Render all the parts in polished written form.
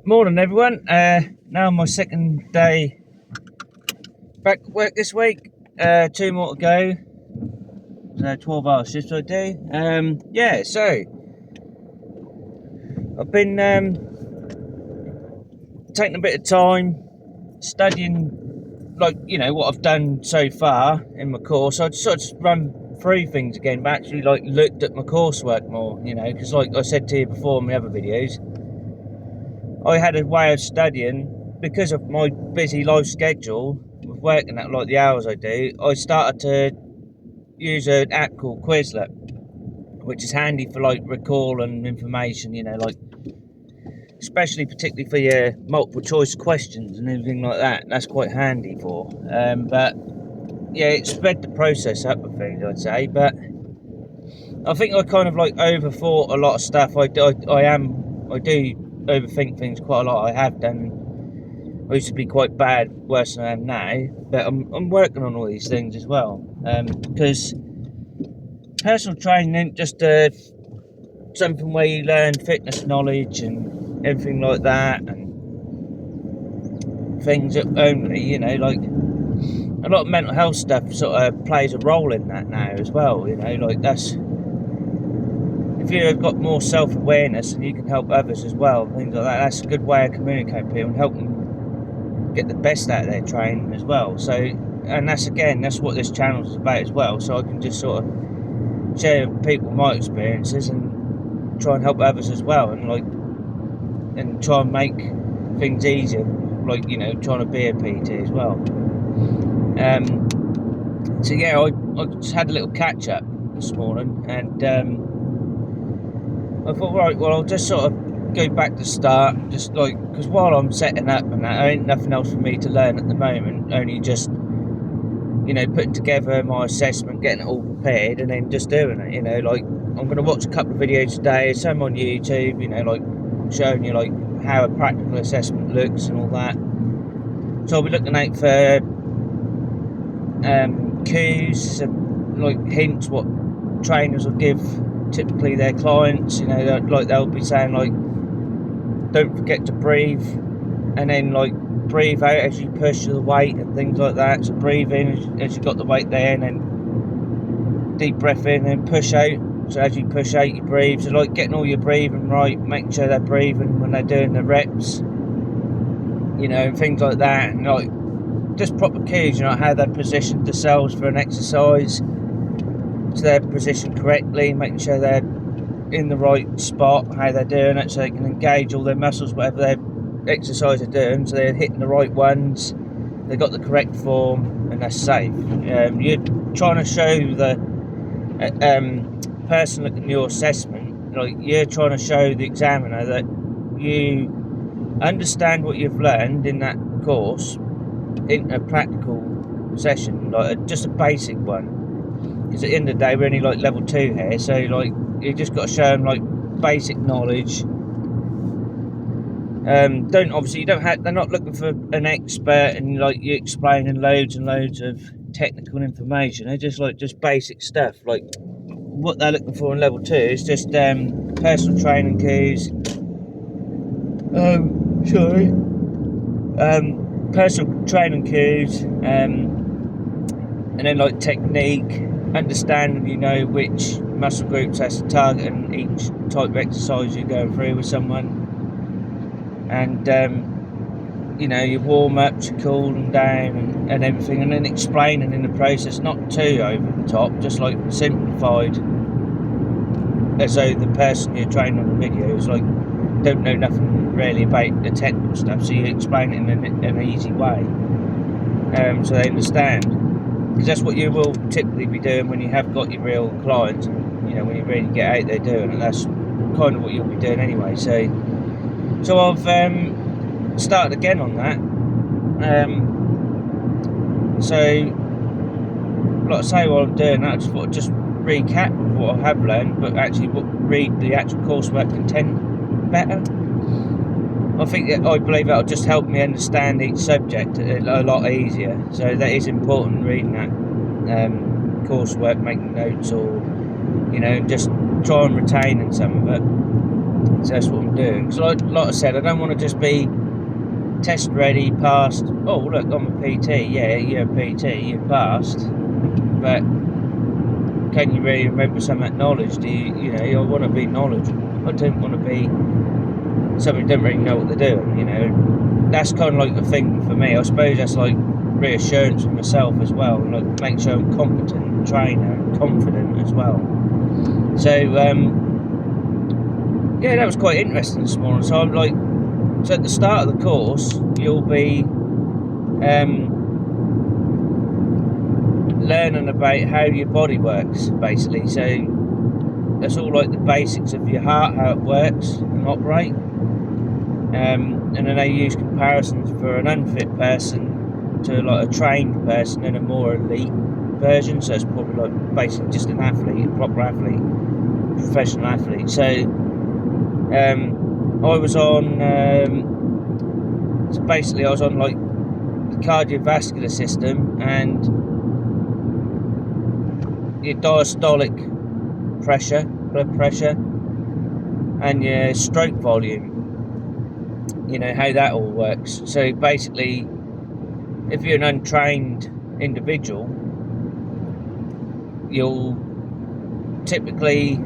Morning, everyone. Now my second day back at work this week. Two more to go. So 12-hour shifts I do. So I've been taking a bit of time studying, what I've done so far in my course. I just run through things again, but actually looked at my coursework more. Because like I said to you before in my other videos, I had a way of studying because of my busy life schedule with working at the hours I do. I started to use an app called Quizlet, which is handy for recall and information. Especially particularly for your multiple choice questions and everything like that. That's quite handy for. But yeah, it sped the process up with things, I'd say. But I think I kind of overthought a lot of stuff. I do overthink things quite a lot. I have done. I used to be quite bad, worse than I am now, but I'm working on all these things as well. Because personal training isn't just something where you learn fitness knowledge and everything like that, and things that only, a lot of mental health stuff sort of plays a role in that now as well. That's, if you've got more self-awareness and you can help others as well, things like that, that's a good way of communicating with people and help them get the best out of their training as well. So, and that's what this channel is about as well. So I can just sort of share with people my experiences and try and help others as well, and try and make things easier, trying to be a PT as well. So yeah, I just had a little catch up this morning, and I thought, right, well, I'll just sort of go back to the start, just because while I'm setting up and that, there ain't nothing else for me to learn at the moment, only just putting together my assessment, getting it all prepared, and then just doing it. I'm going to watch a couple of videos today, some on YouTube, showing you how a practical assessment looks and all that. So I'll be looking out for cues, hints what trainers will give typically their clients. They'll be saying don't forget to breathe, and then breathe out as you push the weight and things like that. So breathe in as you got the weight there, and then deep breath in and push out. So as you push out, you breathe. So getting all your breathing right, making sure they're breathing when they're doing the reps, and things like that, and just proper cues, how they've positioned themselves for an exercise, so they're positioned correctly, making sure they're in the right spot, how they're doing it, so they can engage all their muscles, whatever their exercise they're doing, so they're hitting the right ones, they've got the correct form, and they're safe. You're trying to show the person looking at your assessment, you're trying to show the examiner that you understand what you've learned in that course in a practical session, just a basic one. Because at the end of the day, we're only level 2 here, so you just got to show them basic knowledge. They're not looking for an expert and you explaining loads and loads of technical information. They're just basic stuff. What they're looking for in level 2 is just personal training cues. Personal training cues, and then technique, understanding which muscle groups has to target in each type of exercise you're going through with someone, and your warm-ups, your cooling down and everything, and then explaining in the process, not too over the top, just simplified, as though the person you're training on the video is don't know nothing really about the technical stuff, so you explain it in an easy way, so they understand. Because that's what you will typically be doing when you have got your real clients, when you really get out there doing it. That's kind of what you'll be doing anyway. So I've started again on that. So like I say, while I'm doing that, I just thought I'd just recap what I have learned, but actually read the actual coursework content better. I believe that'll just help me understand each subject a lot easier. So that is important, reading that coursework, making notes, or just try and retaining some of it. So that's what I'm doing. Because like I said, I don't want to just be test ready, passed. Oh look, I'm a PT. Yeah, you're a PT. You passed, but can you really remember some of that knowledge? Do you know? I want to be knowledgeable. I don't want to be somebody who doesn't really know what they're doing. You know, that's kind of like the thing for me. I suppose that's like reassurance for myself as well, and like make sure I'm competent trainer and confident as well. So yeah, that was quite interesting this morning. So I'm like, so at the start of the course, you'll be learning about how your body works, basically. So that's all like the basics of your heart, how it works and operate. And then they use comparisons for an unfit person to like a trained person and a more elite version. So it's probably like basically just an athlete, a proper athlete, professional athlete. So I was on so basically I was on like the cardiovascular system and your diastolic pressure, blood pressure, and your stroke volume. You know how that all works. So basically, if you're an untrained individual, you'll typically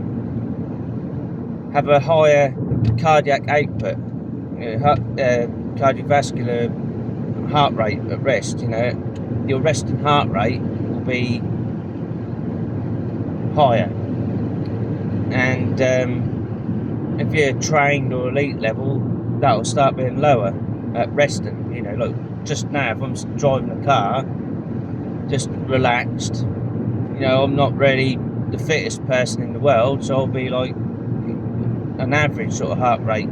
have a higher cardiac output, cardiovascular heart rate at rest. You know, your resting heart rate will be higher, and if you're trained or elite level, that'll start being lower at resting. You know, like just now, if I'm driving a car, just relaxed, you know, I'm not really the fittest person in the world, so I'll be like an average sort of heart rate,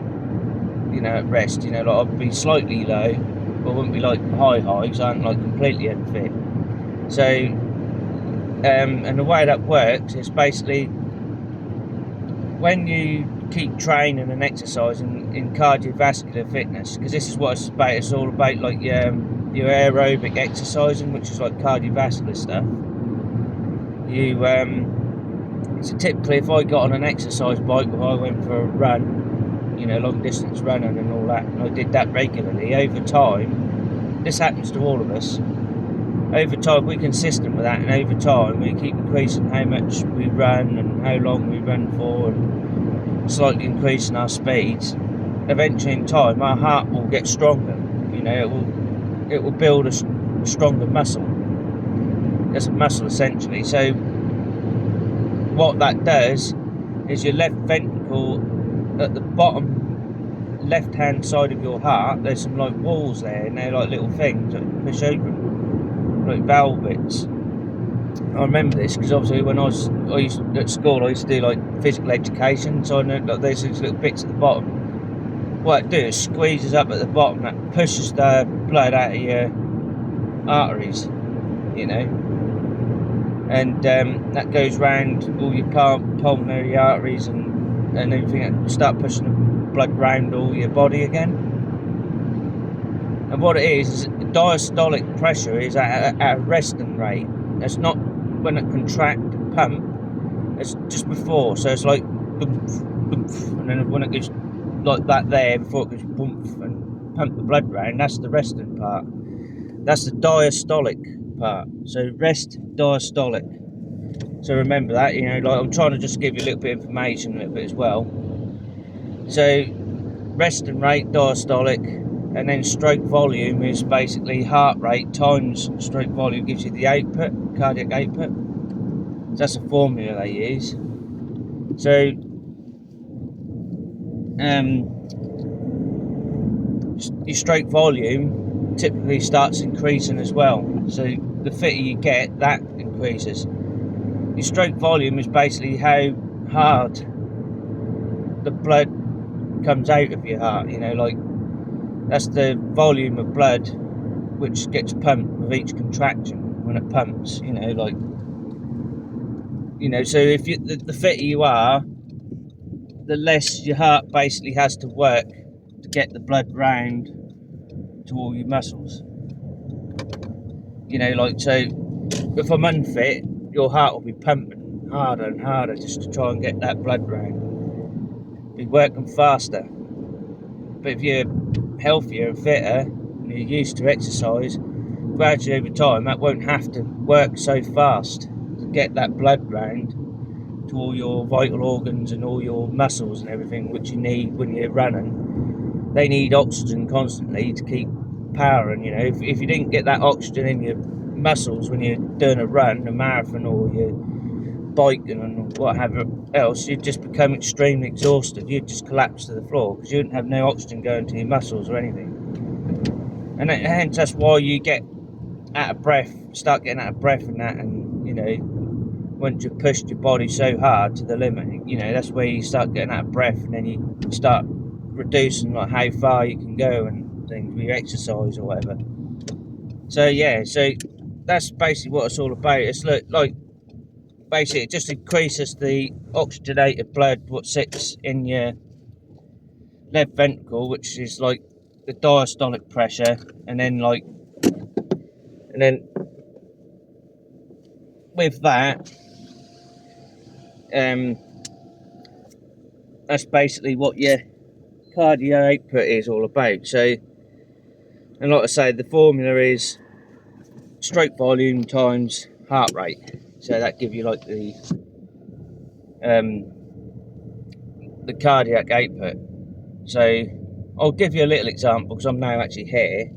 you know, at rest. You know, like I'll be slightly low, but I wouldn't be like high because I'm like completely unfit. So and the way that works is basically when you keep training and exercising in cardiovascular fitness, because this is what it's about. It's all about like your aerobic exercising, which is like cardiovascular stuff. You so typically if I got on an exercise bike or I went for a run, you know, long distance running and all that, and I did that regularly, over time, this happens to all of us, over time we're consistent with that, and over time we keep increasing how much we run and how long we run for, and slightly increasing our speeds. Eventually in time our heart will get stronger. You know, it will build a stronger muscle. It's a muscle essentially. So what that does is your left ventricle at the bottom left hand side of your heart, there's some like walls there, and they're like little things that push open, like valve bits. I remember this because obviously when I used at school, I used to do like physical education, so I know like there's these little bits at the bottom. What it do is squeezes up at the bottom, that pushes the blood out of your arteries, you know, and that goes round all your pulmonary arteries and everything, and start pushing the blood round all your body again. And what it is diastolic pressure is at a resting rate. It's not when it contract and pump, it's just before. So it's like boomf, boomf, and then when it goes like that there, before it goes boomf and pump the blood round, that's the resting part. That's the diastolic part. So rest, diastolic. So remember that, you know, like I'm trying to just give you a little bit of information a little bit as well. So resting rate, diastolic, and then stroke volume is basically heart rate times stroke volume gives you the output, cardiac output. So that's a formula they use. So your stroke volume typically starts increasing as well. So the fitter you get, that increases. Your stroke volume is basically how hard the blood comes out of your heart, you know, like that's the volume of blood which gets pumped with each contraction when it pumps, you know, like, you know, so if you the fitter you are, the less your heart basically has to work to get the blood round to all your muscles, you know, like, so if I'm unfit, your heart will be pumping harder and harder just to try and get that blood round. be working faster. But if you're healthier and fitter and you're used to exercise, gradually over time that won't have to work so fast to get that blood round to all your vital organs and all your muscles and everything which you need when you're running. They need oxygen constantly to keep powering. You know, if you didn't get that oxygen in your muscles when you're doing a run, a marathon, or you're biking and whatever else, you'd just become extremely exhausted. You'd just collapse to the floor because you wouldn't have no oxygen going to your muscles or anything. And hence that's why you get out of breath, start getting out of breath and that, and you know, once you've pushed your body so hard to the limit, you know, that's where you start getting out of breath, and then you start reducing like how far you can go and things with your exercise or whatever. So yeah, so that's basically what it's all about. It's like basically it just increases the oxygenated blood what sits in your left ventricle, which is like the diastolic pressure, and then with that, that's basically what your cardio output is all about. So, and like I say, the formula is stroke volume times heart rate. So that gives you like the cardiac output. So I'll give you a little example because I'm now actually here.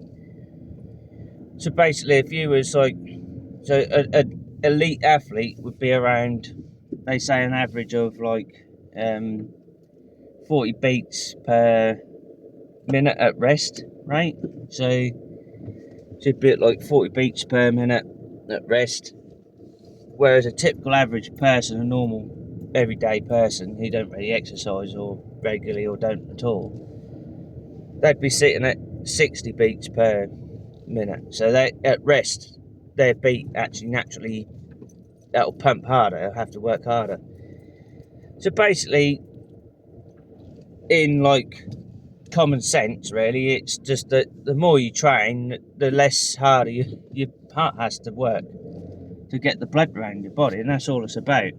So basically, if you was like, so a elite athlete would be around, they say an average of like 40 beats per minute at rest, right? So should be at like 40 beats per minute at rest. Whereas a typical average person, a normal everyday person who don't really exercise or regularly or don't at all, they'd be sitting at 60 beats per minute. So they at rest, their beat actually naturally, that'll pump harder, they'll have to work harder. So basically, in like common sense, really, it's just that the more you train, the less harder your heart has to work to get the blood around your body, and that's all it's about.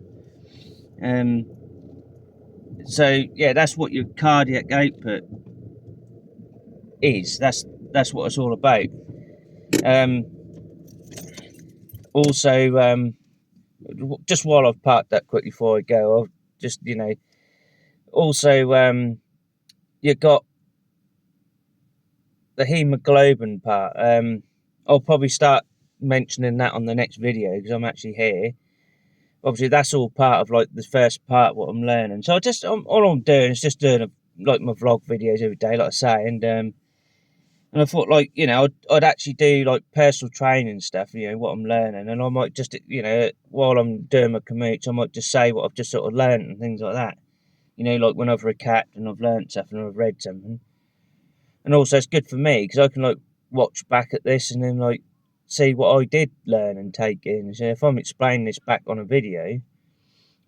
So yeah, that's what your cardiac output is. That's what it's all about. Also, just while I've parked that quickly before I go, I'll just, you know, also you've got the hemoglobin part. I'll probably start mentioning that on the next video because I'm actually here. Obviously, that's all part of like the first part what I'm learning. So all I'm doing is just doing like my vlog videos every day, like I say, and I thought, like, you know, I'd actually do like personal training stuff, you know, what I'm learning, and I might just, you know, while I'm doing my commutes, I might just say what I've just sort of learned and things like that. You know, like when I've recapped and I've learned stuff and I've read something. And also it's good for me because I can like watch back at this and then like see what I did learn and take in. So if I'm explaining this back on a video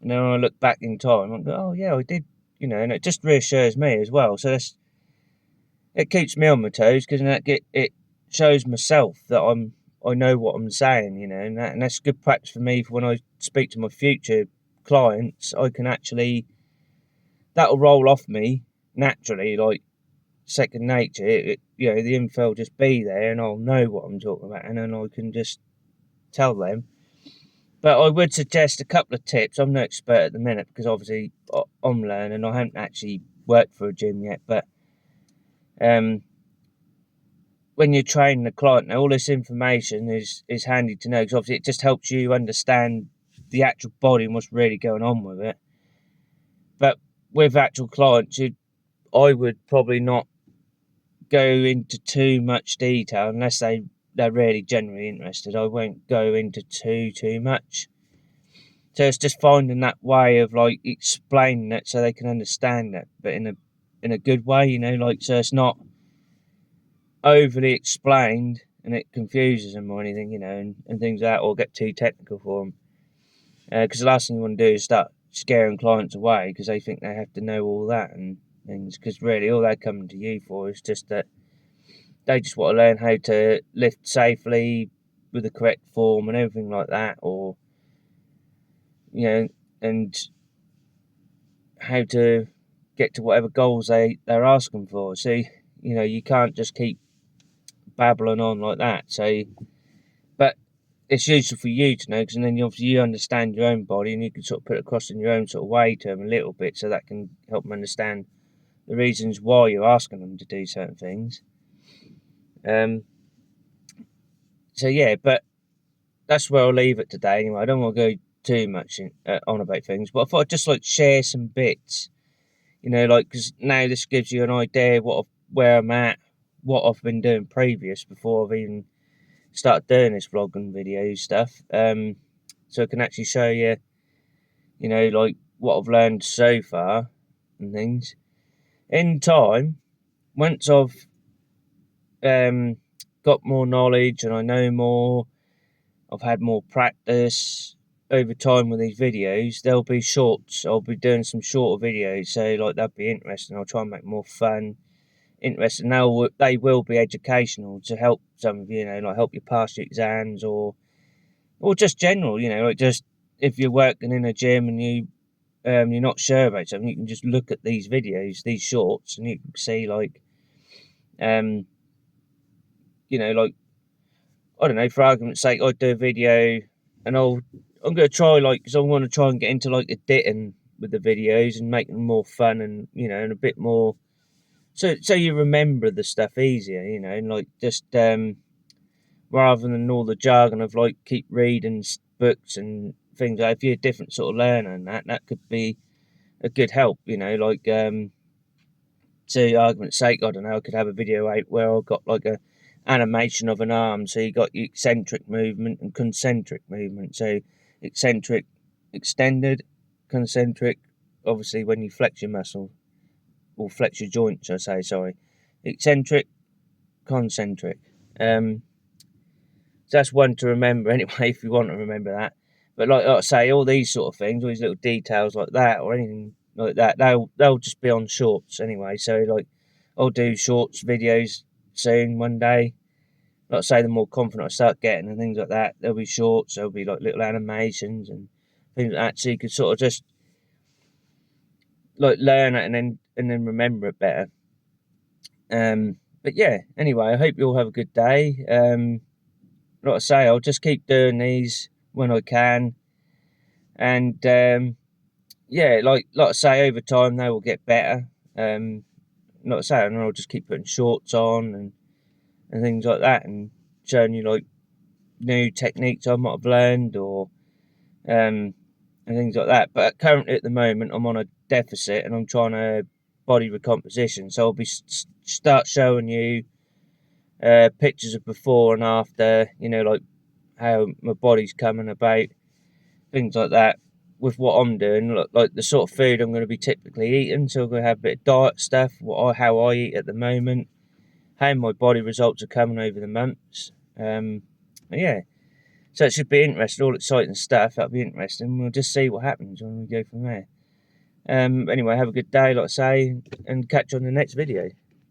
and then I look back in time, I go, oh yeah, I did, you know, and it just reassures me as well. So it keeps me on my toes because it shows myself that I know what I'm saying, you know, and that's good practice for me for when I speak to my future clients. I can actually, that'll roll off me naturally, like second nature. You know, the info will just be there and I'll know what I'm talking about, and then I can just tell them. But I would suggest a couple of tips. I'm no expert at the minute because obviously I'm learning. I haven't actually worked for a gym yet, but when you're training a client, now all this information is handy to know because obviously it just helps you understand the actual body and what's really going on with it. But with actual clients, I would probably not go into too much detail unless they're really genuinely interested. I won't go into too much. So it's just finding that way of like explaining it so they can understand it, but in a good way, you know, like, so it's not overly explained and it confuses them or anything, you know, and things like that, or get too technical for them. Because the last thing you want to do is start scaring clients away because they think they have to know all that and things. Because really, all they're coming to you for is just that they just want to learn how to lift safely with the correct form and everything like that, or, you know, and how to get to whatever goals they're asking for. So, you know, you can't just keep babbling on like that. So, but it's useful for you to know, because then obviously you understand your own body, and you can sort of put it across in your own sort of way to them a little bit, so that can help them understand the reasons why you're asking them to do certain things. So yeah, but that's where I'll leave it today. Anyway, I don't want to go too much on about things, but I thought I'd just like share some bits, you know, like, because now this gives you an idea where I'm at, what I've been doing previous before I've even started doing this vlogging video stuff. So I can actually show you, you know, like what I've learned so far and things. In time, once I've got more knowledge and I know more, I've had more practice over time with these videos, there'll be shorts. I'll be doing some shorter videos, so like that'd be interesting. I'll try and make more fun, interesting. Now they will be educational to help some of you, you know, like help you pass your exams, or just general, you know, like just if you're working in a gym and you're not sure about something, you can just look at these videos, these shorts, and you can see like you know, like, I don't know, for argument's sake, I'd do a video and I'm going to try, like, because I want to try and get into like editing with the videos and make them more fun, and, you know, and a bit more, so you remember the stuff easier, you know, and like just rather than all the jargon of like keep reading books and things. Like, if you're a different sort of learner, and that could be a good help, you know, like to argument's sake, I don't know, I could have a video out where I've got like a animation of an arm, so you got your eccentric movement and concentric movement. So eccentric, extended, concentric, obviously when you flex your muscle, or flex your joints, I say, sorry. Eccentric, concentric. So that's one to remember anyway, if you want to remember that. But like I say, all these sort of things, all these little details like that, or anything like that, they'll just be on shorts anyway. So like, I'll do shorts videos soon, one day. Like I say, the more confident I start getting and things like that, there'll be shorts, there'll be like little animations and things like that, so you could sort of just like learn it and then remember it better. But yeah, anyway, I hope you all have a good day. Like I say, I'll just keep doing these when I can, and yeah, like I say, over time they will get better. Like I say, and I'll just keep putting shorts on and things like that, and showing you like new techniques I might have learned, or and things like that. But currently at the moment I'm on a deficit and I'm trying to body recomposition, so I'll be start showing you pictures of before and after, you know, like how my body's coming about, things like that, with what I'm doing, like the sort of food I'm going to be typically eating. So I'm going to have a bit of diet stuff, how I eat at the moment, how my body results are coming over the months. Yeah, so it should be interesting, all exciting stuff. That'll be interesting. We'll just see what happens when we go from there. Anyway, have a good day, like I say, and catch you on the next video.